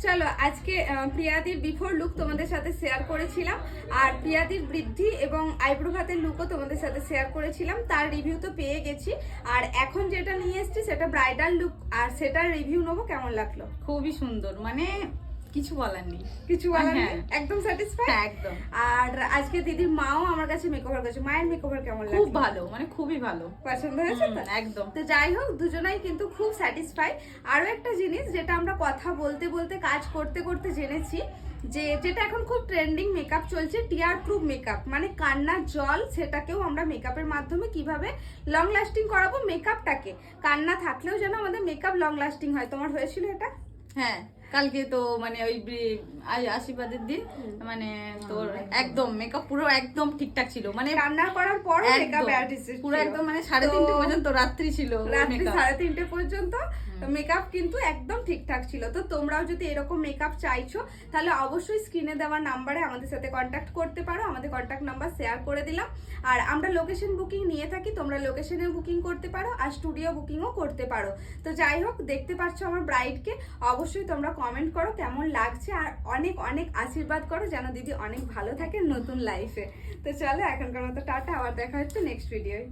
চলো আজকে প্রিয়াদির before look তোমাদের সাথে শেয়ার করেছিলাম, আর প্রিয়াদির বৃদ্ধি এবং আইব্রো ভাতের লুকও তোমাদের সাথে শেয়ার করেছিলাম। তার রিভিউ তো পেয়ে গেছি, আর এখন যেটা নিয়ে এসেছি সেটা ব্রাইডাল লুক, আর সেটার রিভিউ নেবো। কেমন লাগলো? খুবই সুন্দর, মানে কিছু বলার নেই, কিছু বলার নেই, একদম স্যাটিসফাইড। একদম। আর আজকে দিদির মাও আমার কাছে মেকওভার করেছে। মায়ের মেকওভার কেমন লাগলো? খুব ভালো, মানে খুবই ভালো, পছন্দ হয়েছে তো? একদম। তো যাই হোক, দুজনাই কিন্তু খুব স্যাটিসফাই। আরো একটা জিনিস যেটা আমরা কথা বলতে বলতে কাজ করতে করতে জেনেছি, যে যেটা এখন খুব ট্রেন্ডিং মেকআপ চলছে, টিয়ার প্রুফ মেকআপ, মানে কান্নার জল, সেটাকেও আমরা মেকআপের মাধ্যমে কিভাবে লং লাস্টিং করাবো মেকআপটাকে। কান্না থাকলেও যেন আমাদের মেকআপ লং লাস্টিং হয়। তোমার হয়েছিল এটা? হ্যাঁ, কালকে তো মানে ওই আশীর্বাদের দিন, মানে তোর একদম মেকআপ পুরো একদম ঠিকঠাক ছিল, মানে রান্না করার পর মেকআপ আর্টিস্ট পুরো একদম, মানে 3:30 পর্যন্ত রাত্রি ছিল, রাত্রি 3:30 পর্যন্ত মেকআপ কিন্তু একদম ঠিকঠাক ছিল। তো তোমরাও যদি এরকম মেকআপ চাইছো, তাহলে অবশ্যই স্ক্রিনে দেওয়া নাম্বারে আমাদের সাথে কন্ট্যাক্ট করতে পারো। আমাদের কন্ট্যাক্ট নাম্বার শেয়ার করে দিলাম। আর আমরা লোকেশন বুকিং নিয়ে থাকি, তোমরা লোকেশনে বুকিং করতে পারো, আর স্টুডিও বুকিংও করতে পারো। তো যাই হোক, দেখতে পাচ্ছ আমার ব্রাইডকে, অবশ্যই তোমরা কমেন্ট করো কেমন লাগছে, আর অনেক অনেক আশীর্বাদ করো যেন দিদি অনেক ভালো থাকে নতুন লাইফে। তো চলো এখনকার মতো টাটা, আবার দেখা হচ্ছে নেক্সট ভিডিওয়।